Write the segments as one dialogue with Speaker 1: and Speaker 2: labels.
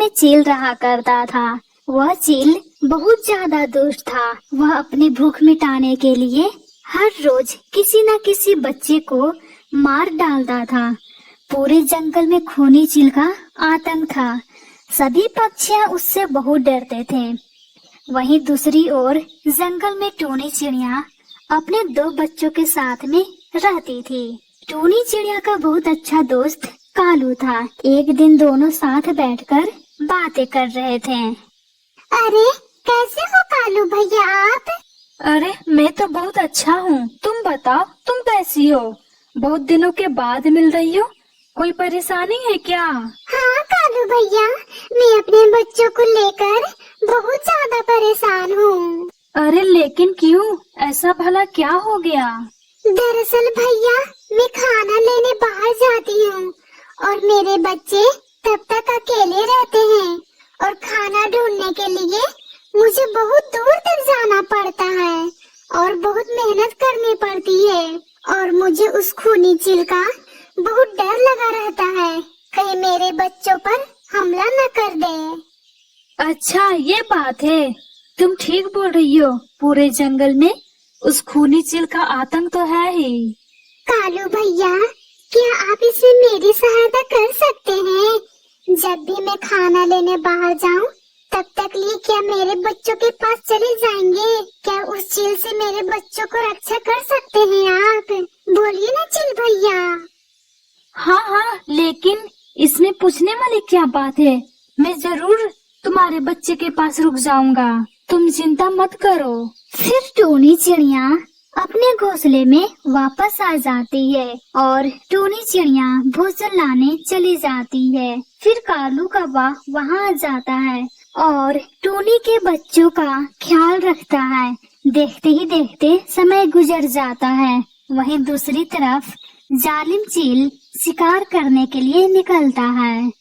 Speaker 1: में चील रहा करता था। वह चील बहुत ज्यादा दुष्ट था। वह अपनी भूख मिटाने के लिए हर रोज किसी न किसी बच्चे को मार डालता था। पूरे जंगल में खूनी चील का आतंक था। सभी पक्षियां उससे बहुत डरते थे। वहीं दूसरी ओर जंगल में टूनी चिड़िया अपने 2 बच्चों के साथ में रहती थी। टूनी चिड़िया का बहुत अच्छा दोस्त कालू था। एक दिन दोनों साथ बैठकर बातें कर रहे थे।
Speaker 2: अरे कैसे हो कालू भैया आप?
Speaker 3: अरे मैं तो बहुत अच्छा हूँ। तुम बताओ, तुम कैसी हो? बहुत दिनों के बाद मिल रही हो। कोई परेशानी है क्या?
Speaker 2: हाँ कालू भैया, मैं अपने बच्चों को लेकर बहुत ज्यादा परेशान हूँ।
Speaker 3: अरे लेकिन क्यों? ऐसा भला क्या हो गया?
Speaker 2: दरअसल भैया, मैं खाना लेने बाहर जाती हूँ और मेरे बच्चे तब तक अकेले रहते हैं और खाना ढूंढने के लिए मुझे बहुत दूर तक जाना पड़ता है और बहुत मेहनत करनी पड़ती है और मुझे उस खूनी चील का बहुत डर लगा रहता है, कहीं मेरे बच्चों पर हमला न कर दे।
Speaker 3: अच्छा ये बात है। तुम ठीक बोल रही हो। पूरे जंगल में उस खूनी चील का आतंक तो है ही।
Speaker 2: कालू भैया, क्या आप इसमें मेरी सहायता कर सकते हैं? जब भी मैं खाना लेने बाहर जाऊं, तब तक लिए क्या मेरे बच्चों के पास चले जाएंगे? क्या उस चील से मेरे बच्चों को रक्षा कर सकते हैं आप? बोलिए ना चील भैया।
Speaker 3: हाँ हाँ, लेकिन इसमें पूछने वाली क्या बात है? मैं जरूर तुम्हारे बच्चे के पास रुक जाऊंगा। तुम चिंता मत करो।
Speaker 1: फिर टूनी चिड़िया अपने घोंसले में वापस आ जाती है और टूनी चिड़िया भोजन लाने चली जाती है। फिर कालू कौवा वहाँ आ जाता है और टूनी के बच्चों का ख्याल रखता है। देखते ही देखते समय गुजर जाता है। वहीं दूसरी तरफ जालिम चील शिकार करने के लिए निकलता है।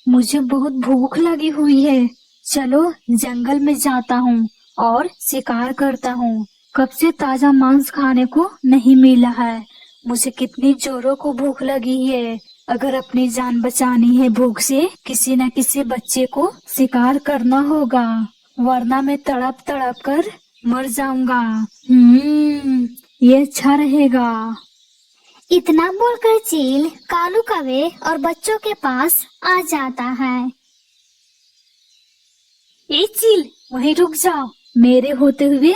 Speaker 3: मुझे बहुत भूख लगी हुई है। चलो जंगल में जाता हूँ और शिकार करता हूँ। कब से ताजा मांस खाने को नहीं मिला है। मुझे कितनी जोरों को भूख लगी है। अगर अपनी जान बचानी है भूख से, किसी न किसी बच्चे को शिकार करना होगा, वरना मैं तड़प तड़प कर मर जाऊंगा। ये अच्छा रहेगा।
Speaker 1: इतना बोलकर चील कालू कौवे और बच्चों के पास आ जाता है।
Speaker 3: ए चील, वहीं रुक जाओ। मेरे होते हुए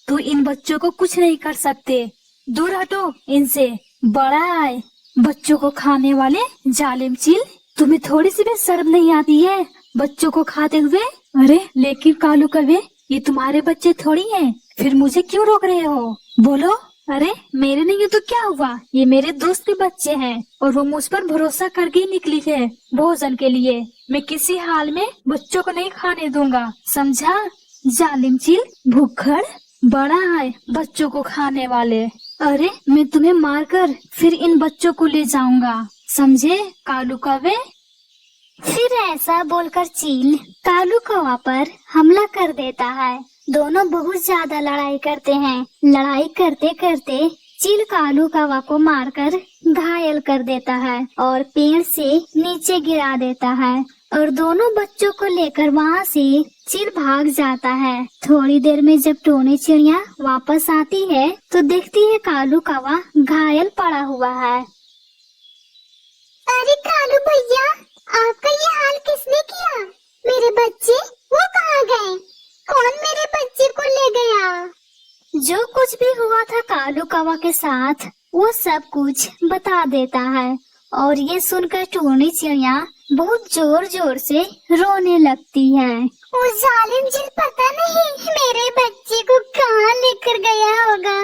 Speaker 3: तू इन बच्चों को कुछ नहीं कर सकते। दूर हटो इनसे। बड़ा आए बच्चों को खाने वाले जालिम चील। तुम्हें थोड़ी सी भी शर्म नहीं आती है बच्चों को खाते हुए? अरे लेकिन कालू कौवे, ये तुम्हारे बच्चे थोड़ी हैं। फिर मुझे क्यों रोक रहे हो? बोलो। अरे मेरे नहीं है तो क्या हुआ? ये मेरे दोस्त के बच्चे हैं और वो मुझ पर भरोसा करके ही निकली है भोजन के लिए। मैं किसी हाल में बच्चों को नहीं खाने दूंगा, समझा? जालिम चील, भूखड़, बड़ा है बच्चों को खाने वाले। अरे मैं तुम्हें मारकर फिर इन बच्चों को ले जाऊंगा, समझे कालू कौवे?
Speaker 1: फिर ऐसा बोलकर चील कालू कौवा पर हमला कर देता है। दोनों बहुत ज्यादा लड़ाई करते हैं। लड़ाई करते करते चील कालू कौवा को मारकर घायल कर देता है और पेड़ से नीचे गिरा देता है और दोनों बच्चों को लेकर वहाँ से चील भाग जाता है। थोड़ी देर में जब टूनी चिड़िया वापस आती है तो देखती है कालू कौवा घायल पड़ा हुआ है।
Speaker 2: अरे कालू भैया, आपका ये हाल किसने किया? मेरे बच्चे वो कहाँ गए? कौन मेरे बच्चे को ले गया?
Speaker 1: जो कुछ भी हुआ था कालू कौवा के साथ वो सब कुछ बता देता है और ये सुनकर टूनी चिड़िया बहुत जोर जोर से रोने लगती है।
Speaker 2: वो जालिम चील पता नहीं मेरे बच्चे को कहाँ लेकर गया होगा।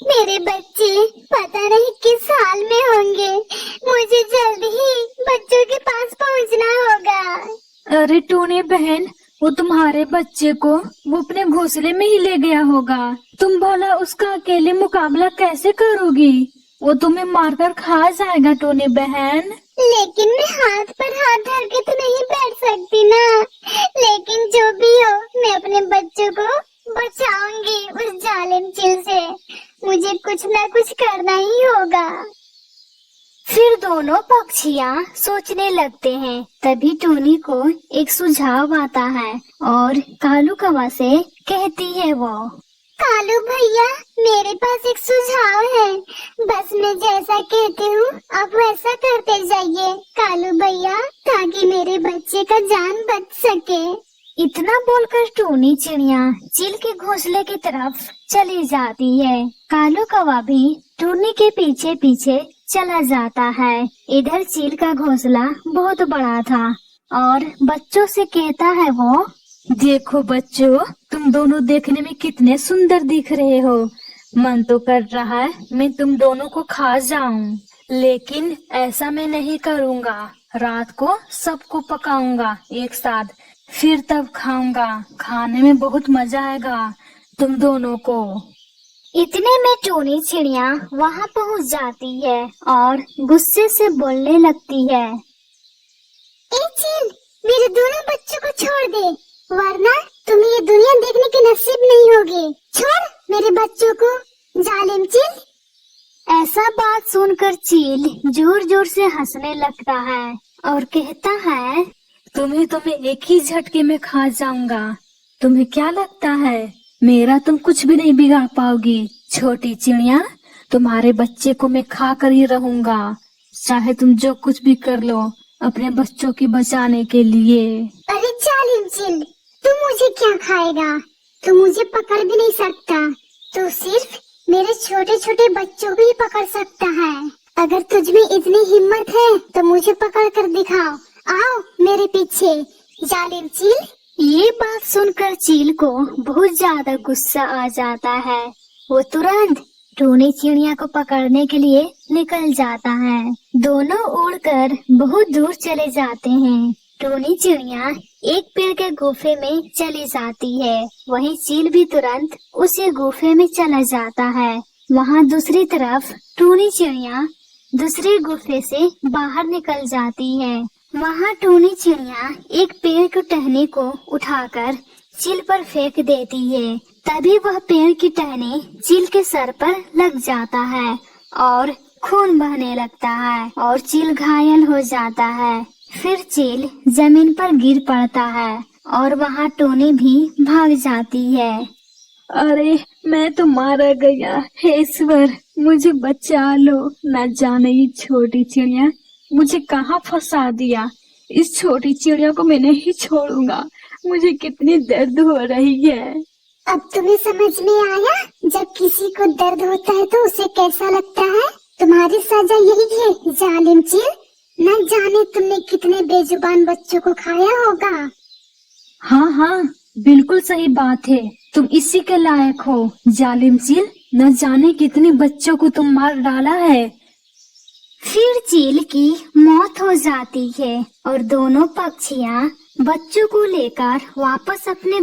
Speaker 2: मेरे बच्चे पता नहीं किस हाल में होंगे। मुझे जल्दी ही बच्चों के पास पहुँचना होगा।
Speaker 3: अरे टूनी बहन, वो तुम्हारे बच्चे को वो अपने घोंसले में ही ले गया होगा। तुम भला उसका अकेले मुकाबला कैसे करोगी? वो तुम्हें मारकर खा जाएगा टूनी बहन।
Speaker 2: लेकिन मैं हाथ पर हाथ धर के तो नहीं बैठ सकती ना। लेकिन जो भी हो, मैं अपने बच्चों को बचाऊंगी उस जालिम चील से। मुझे कुछ ना कुछ करना ही होगा।
Speaker 1: फिर दोनों पक्षियाँ सोचने लगते हैं। तभी टूनी को एक सुझाव आता है और कालू कौवा से कहती है वो,
Speaker 2: कालू भैया, मेरे पास एक सुझाव है। बस मैं जैसा कहती हूँ आप वैसा करते जाइए कालू भैया, ताकि मेरे बच्चे का जान बच सके।
Speaker 1: इतना बोलकर टूनी चिड़िया चील के घोंसले की तरफ चली जाती है। कालू कौवा भी टूनी के पीछे पीछे चला जाता है। इधर चील का घोंसला बहुत बड़ा था और बच्चों से कहता है वो,
Speaker 3: देखो बच्चों, तुम दोनों देखने में कितने सुंदर दिख रहे हो। मन तो कर रहा है मैं तुम दोनों को खा जाऊं, लेकिन ऐसा मैं नहीं करूँगा। रात को सबको पकाऊंगा एक साथ, फिर तब खाऊंगा। खाने में बहुत मजा आएगा तुम दोनों को।
Speaker 1: इतने में टूनी चिड़िया वहाँ पहुँच जाती है और गुस्से से बोलने लगती है,
Speaker 2: ए चील, मेरे दोनों बच्चों को छोड़ दे, वरना तुम्हें ये दुनिया देखने की नसीब नहीं होगी। छोड़ मेरे बच्चों को, जालिम चील।
Speaker 1: ऐसा बात सुनकर चील जोर जोर से हंसने लगता है और कहता है,
Speaker 3: तुम्हें तो मैं एक ही झटके में खा जाऊंगा। तुम्हें क्या लगता है मेरा तुम कुछ भी नहीं बिगाड़ पाओगी? छोटी चिड़िया, तुम्हारे बच्चे को मैं खा कर ही रहूंगा, चाहे तुम जो कुछ भी कर लो अपने बच्चों की बचाने के लिए।
Speaker 2: अरे जालिम चील, तू मुझे क्या खाएगा? तू मुझे पकड़ भी नहीं सकता। तू सिर्फ मेरे छोटे छोटे बच्चों को ही पकड़ सकता है। अगर तुझ में इतनी हिम्मत है तो मुझे पकड़ कर दिखाओ। आओ मेरे पीछे, जालिम चील।
Speaker 1: ये बात सुनकर चील को बहुत ज्यादा गुस्सा आ जाता है। वो तुरंत टूनी चिड़िया को पकड़ने के लिए निकल जाता है। दोनों उड़कर बहुत दूर चले जाते हैं। टूनी चिड़िया एक पेड़ के गुफे में चली जाती है, वहीं चील भी तुरंत उसी गुफे में चला जाता है। वहाँ दूसरी तरफ टूनी चिड़िया दूसरे गुफे से बाहर निकल जाती है। वहाँ टूनी चिड़िया एक पेड़ की टहनी को उठाकर चील पर फेंक देती है। तभी वह पेड़ की टहनी चील के सर पर लग जाता है और खून बहने लगता है और चील घायल हो जाता है। फिर चील जमीन पर गिर पड़ता है और वहाँ टूनी भी भाग जाती है।
Speaker 3: अरे मैं तो मारा गया, हे ईश्वर मुझे बचा लो। न जाने ये छोटी चिड़िया मुझे कहाँ फंसा दिया। इस छोटी चिड़िया को मैं नहीं छोड़ूंगा। मुझे कितनी दर्द हो रही है।
Speaker 2: अब तुम्हें समझ में आया, जब किसी को दर्द होता है तो उसे कैसा लगता है? तुम्हारी सजा यही है जालिम चील। न जाने तुमने कितने बेजुबान बच्चों को खाया होगा।
Speaker 3: हाँ हाँ, बिल्कुल सही बात है। तुम इसी के लायक हो जालिम चील। न जाने कितने बच्चों को तुम मार डाला है।
Speaker 1: फिर चील की मौत हो जाती है और दोनों पक्षियाँ बच्चों को लेकर वापस अपने